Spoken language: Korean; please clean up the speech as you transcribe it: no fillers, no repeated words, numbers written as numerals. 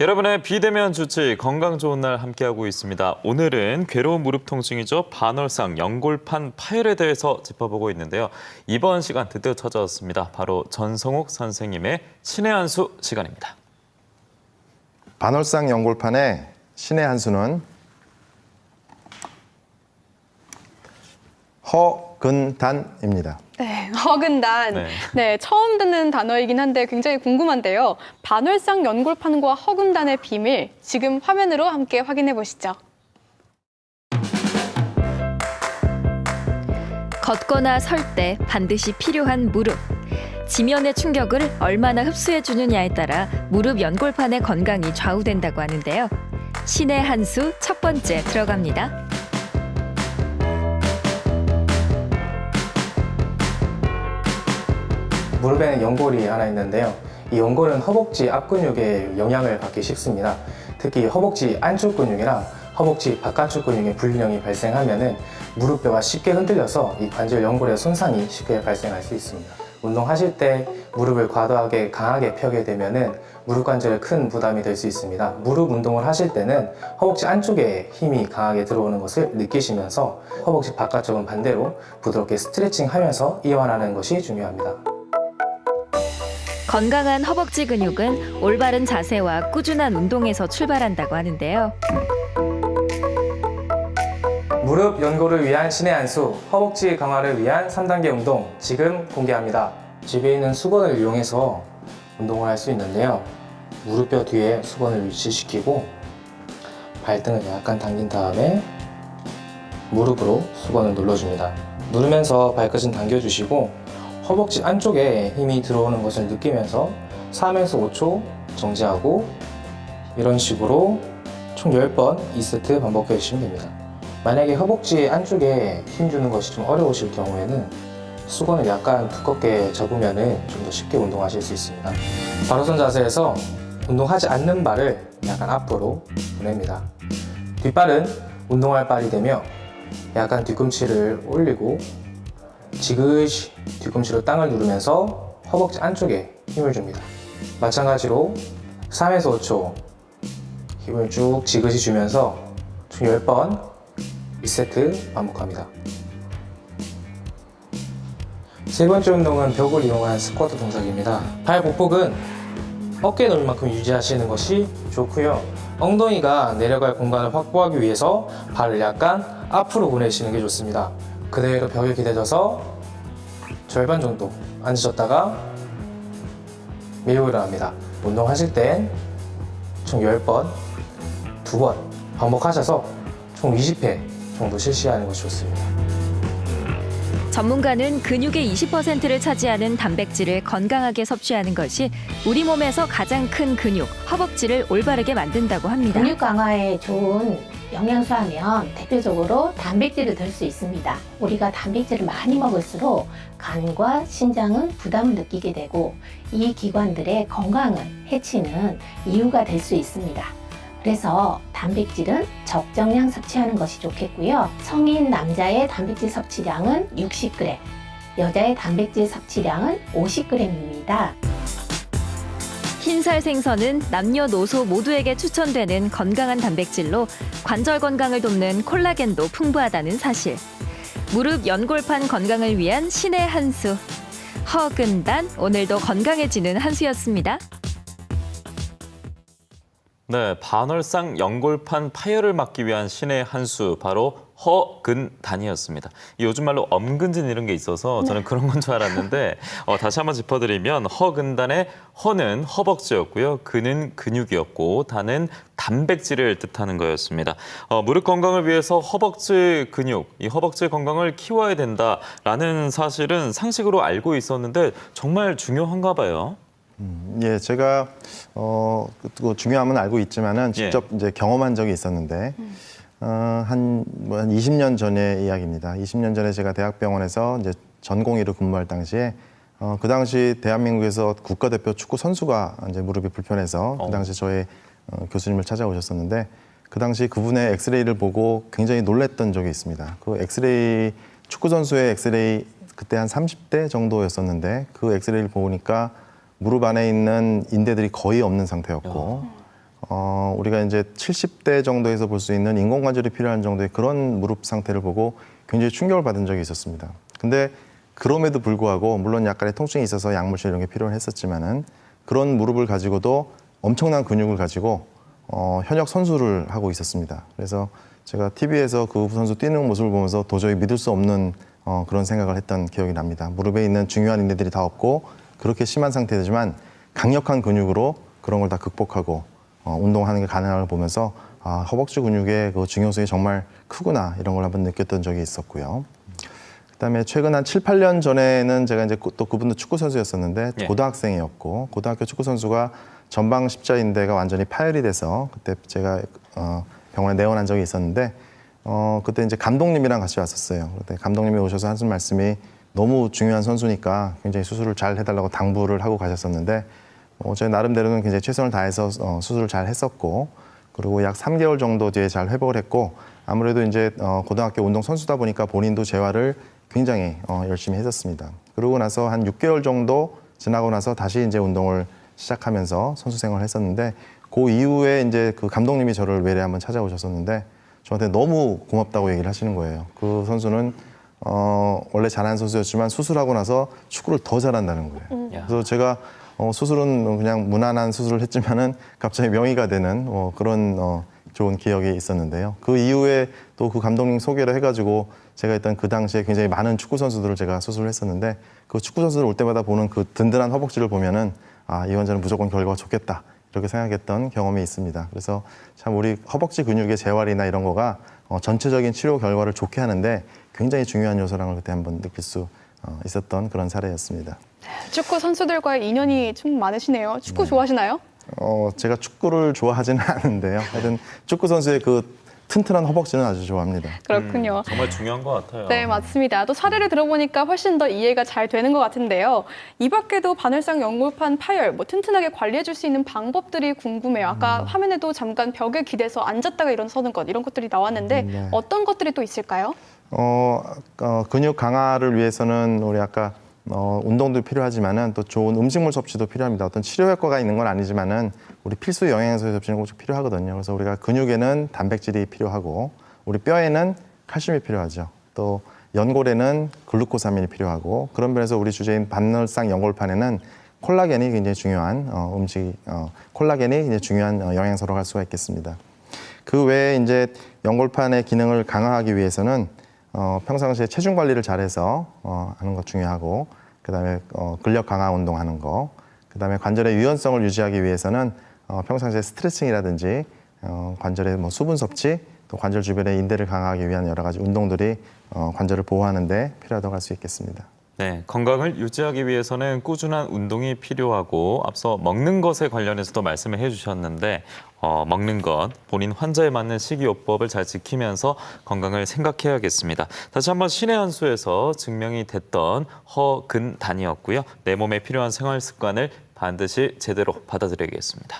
여러분의 비대면 주치 건강 좋은 날 함께하고 있습니다. 오늘은 괴로운 무릎 통증이죠. 반월상, 연골판 파열에 대해서 짚어보고 있는데요. 이번 시간 드디어 찾아왔습니다. 바로 전성욱 선생님의 신의 한 수 시간입니다. 반월상 연골판의 신의 한 수는 허근단입니다. 네, 허근단. 네, 처음 듣는 단어이긴 한데 굉장히 궁금한데요. 반월상 연골판과 허근단의 비밀, 지금 화면으로 함께 확인해 보시죠. 걷거나 설 때 반드시 필요한 무릎. 지면의 충격을 얼마나 흡수해 주느냐에 따라 무릎 연골판의 건강이 좌우된다고 하는데요. 신의 한 수 첫 번째 들어갑니다. 무릎에는 연골이 하나 있는데요. 이 연골은 허벅지 앞근육에 영향을 받기 쉽습니다. 특히 허벅지 안쪽 근육이랑 허벅지 바깥쪽 근육에 불균형이 발생하면은 무릎뼈가 쉽게 흔들려서 이 관절 연골의 손상이 쉽게 발생할 수 있습니다. 운동하실 때 무릎을 과도하게 강하게 펴게 되면은 무릎 관절에 큰 부담이 될 수 있습니다. 무릎 운동을 하실 때는 허벅지 안쪽에 힘이 강하게 들어오는 것을 느끼시면서 허벅지 바깥쪽은 반대로 부드럽게 스트레칭 하면서 이완하는 것이 중요합니다. 건강한 허벅지 근육은 올바른 자세와 꾸준한 운동에서 출발한다고 하는데요. 무릎 연골을 위한 신의 한 수, 허벅지 강화를 위한 3단계 운동 지금 공개합니다. 집에 있는 수건을 이용해서 운동을 할 수 있는데요. 무릎뼈 뒤에 수건을 위치시키고 발등을 약간 당긴 다음에 무릎으로 수건을 눌러줍니다. 누르면서 발끝은 당겨주시고 허벅지 안쪽에 힘이 들어오는 것을 느끼면서 3에서 5초 정지하고 이런 식으로 총 10번 2세트 반복해 주시면 됩니다. 만약에 허벅지 안쪽에 힘 주는 것이 좀 어려우실 경우에는 수건을 약간 두껍게 접으면 좀 더 쉽게 운동하실 수 있습니다. 바로선 자세에서 운동하지 않는 발을 약간 앞으로 보냅니다. 뒷발은 운동할 발이 되며 약간 뒤꿈치를 올리고 지그시 뒤꿈치로 땅을 누르면서 허벅지 안쪽에 힘을 줍니다. 마찬가지로 3에서 5초 힘을 쭉 지그시 주면서 총 10번 2세트 반복합니다. 세 번째 운동은 벽을 이용한 스쿼트 동작입니다. 발 보폭은 어깨 넓이만큼 유지하시는 것이 좋고요. 엉덩이가 내려갈 공간을 확보하기 위해서 발을 약간 앞으로 보내시는 게 좋습니다. 그대로 벽에 기대져서 절반 정도 앉으셨다가 밀고 일어납니다. 운동하실 땐 총 10번, 2번 반복하셔서 총 20회 정도 실시하는 것이 좋습니다. 전문가는 근육의 20%를 차지하는 단백질을 건강하게 섭취하는 것이 우리 몸에서 가장 큰 근육, 허벅지를 올바르게 만든다고 합니다. 근육 강화에 좋은 영양소 하면 대표적으로 단백질을 들 수 있습니다. 우리가 단백질을 많이 먹을수록 간과 신장은 부담을 느끼게 되고 이 기관들의 건강을 해치는 이유가 될 수 있습니다. 그래서 단백질은 적정량 섭취하는 것이 좋겠고요. 성인 남자의 단백질 섭취량은 60g, 여자의 단백질 섭취량은 50g입니다. 흰살 생선은 남녀노소 모두에게 추천되는 건강한 단백질로 관절 건강을 돕는 콜라겐도 풍부하다는 사실. 무릎 연골판 건강을 위한 신의 한 수. 허근단, 오늘도 건강해지는 한 수였습니다. 네, 반월상 연골판 파열을 막기 위한 신의 한 수, 바로 허근단이었습니다. 요즘 말로 엄근진 이런 게 있어서 저는 그런 건 줄 알았는데 다시 한번 짚어드리면 허근단의 허는 허벅지였고요. 근은 근육이었고 단은 단백질을 뜻하는 거였습니다. 무릎 건강을 위해서 허벅지 근육, 이 허벅지 건강을 키워야 된다라는 사실은 상식으로 알고 있었는데 정말 중요한가 봐요. 예, 제가 중요함은 알고 있지만은 직접 이제 경험한 적이 있었는데 한 20년 전의 이야기입니다. 20년 전에 제가 대학병원에서 이제 전공의로 근무할 당시에 그 당시 대한민국에서 국가대표 축구 선수가 이제 무릎이 불편해서 그 당시 저의 교수님을 찾아오셨었는데 그 당시 그분의 엑스레이를 보고 굉장히 놀랐던 적이 있습니다. 그 엑스레이 축구 선수의 엑스레이 그때 한 30대 정도였었는데 그 엑스레이를 보니까 무릎 안에 있는 인대들이 거의 없는 상태였고 우리가 이제 70대 정도에서 볼 수 있는 인공관절이 필요한 정도의 그런 무릎 상태를 보고 굉장히 충격을 받은 적이 있었습니다. 근데 그럼에도 불구하고 물론 약간의 통증이 있어서 약물질 이런 게 필요했었지만은 그런 무릎을 가지고도 엄청난 근육을 가지고 현역 선수를 하고 있었습니다. 그래서 제가 TV에서 그 선수 뛰는 모습을 보면서 도저히 믿을 수 없는 그런 생각을 했던 기억이 납니다. 무릎에 있는 중요한 인대들이 다 없고 그렇게 심한 상태지만 강력한 근육으로 그런 걸 다 극복하고 운동하는 게 가능한 걸 보면서 허벅지 근육의 그 중요성이 정말 크구나 이런 걸 한번 느꼈던 적이 있었고요. 그다음에 최근 한 7, 8년 전에는 제가 이제 또 그분도 축구 선수였었는데 예. 고등학생이었고 고등학교 축구 선수가 전방 십자인대가 완전히 파열이 돼서 그때 제가 병원에 내원한 적이 있었는데 그때 이제 감독님이랑 같이 왔었어요. 그때 감독님이 오셔서 하신 말씀이 너무 중요한 선수니까 굉장히 수술을 잘 해달라고 당부를 하고 가셨었는데 제 나름대로는 굉장히 최선을 다해서 수술을 잘 했었고 그리고 약 3개월 정도 뒤에 잘 회복을 했고 아무래도 이제 고등학교 운동 선수다 보니까 본인도 재활을 굉장히 열심히 했었습니다. 그러고 나서 한 6개월 정도 지나고 나서 다시 이제 운동을 시작하면서 선수 생활을 했었는데 그 이후에 이제 그 감독님이 저를 외래 한번 찾아오셨었는데 저한테 너무 고맙다고 얘기를 하시는 거예요. 그 선수는 원래 잘하는 선수였지만 수술하고 나서 축구를 더 잘한다는 거예요. 그래서 제가 수술은 그냥 무난한 수술을 했지만은 갑자기 명의가 되는 그런 좋은 기억이 있었는데요. 그 이후에 또 그 감독님 소개를 해가지고 제가 일단 그 당시에 굉장히 많은 축구 선수들을 제가 수술을 했었는데 그 축구 선수들 올 때마다 보는 그 든든한 허벅지를 보면은 이 환자는 무조건 결과가 좋겠다 이렇게 생각했던 경험이 있습니다. 그래서 참 우리 허벅지 근육의 재활이나 이런 거가 전체적인 치료 결과를 좋게 하는데 굉장히 중요한 요소라는 걸 그때 한번 느낄 수 있었던 그런 사례였습니다. 축구 선수들과의 인연이 좀 많으시네요. 축구 좋아하시나요? 제가 축구를 좋아하지는 않은데요. 하여튼 축구 선수의 그 튼튼한 허벅지는 아주 좋아합니다. 그렇군요. 정말 중요한 것 같아요. 네, 맞습니다. 또 사례를 들어보니까 훨씬 더 이해가 잘 되는 것 같은데요. 이 밖에도 바늘상 연골판 파열, 튼튼하게 관리해 줄 수 있는 방법들이 궁금해요. 아까 화면에도 잠깐 벽에 기대서 앉았다가 일어서는 것, 이런 것들이 나왔는데 네. 어떤 것들이 또 있을까요? 근육 강화를 위해서는 우리 아까 운동도 필요하지만은 또 좋은 음식물 섭취도 필요합니다. 어떤 치료 효과가 있는 건 아니지만은 우리 필수 영양소 섭취는 꼭 필요하거든요. 그래서 우리가 근육에는 단백질이 필요하고 우리 뼈에는 칼슘이 필요하죠. 또 연골에는 글루코사민이 필요하고 그런 면에서 우리 주제인 바늘상 연골판에는 콜라겐이 굉장히 중요한 콜라겐이 굉장히 중요한 영양소로 할 수가 있겠습니다. 그 외에 이제 연골판의 기능을 강화하기 위해서는 평상시에 체중 관리를 잘해서 하는 것 중요하고 그다음에 근력 강화 운동하는 거 그다음에 관절의 유연성을 유지하기 위해서는 평상시에 스트레칭이라든지 관절의 수분 섭취 또 관절 주변의 인대를 강화하기 위한 여러 가지 운동들이 관절을 보호하는 데 필요하다고 할 수 있겠습니다. 네, 건강을 유지하기 위해서는 꾸준한 운동이 필요하고 앞서 먹는 것에 관련해서도 말씀을 해주셨는데 먹는 것, 본인 환자에 맞는 식이요법을 잘 지키면서 건강을 생각해야겠습니다. 다시 한번 신의 한 수에서 증명이 됐던 허근단이었고요. 내 몸에 필요한 생활 습관을 반드시 제대로 받아들여야겠습니다.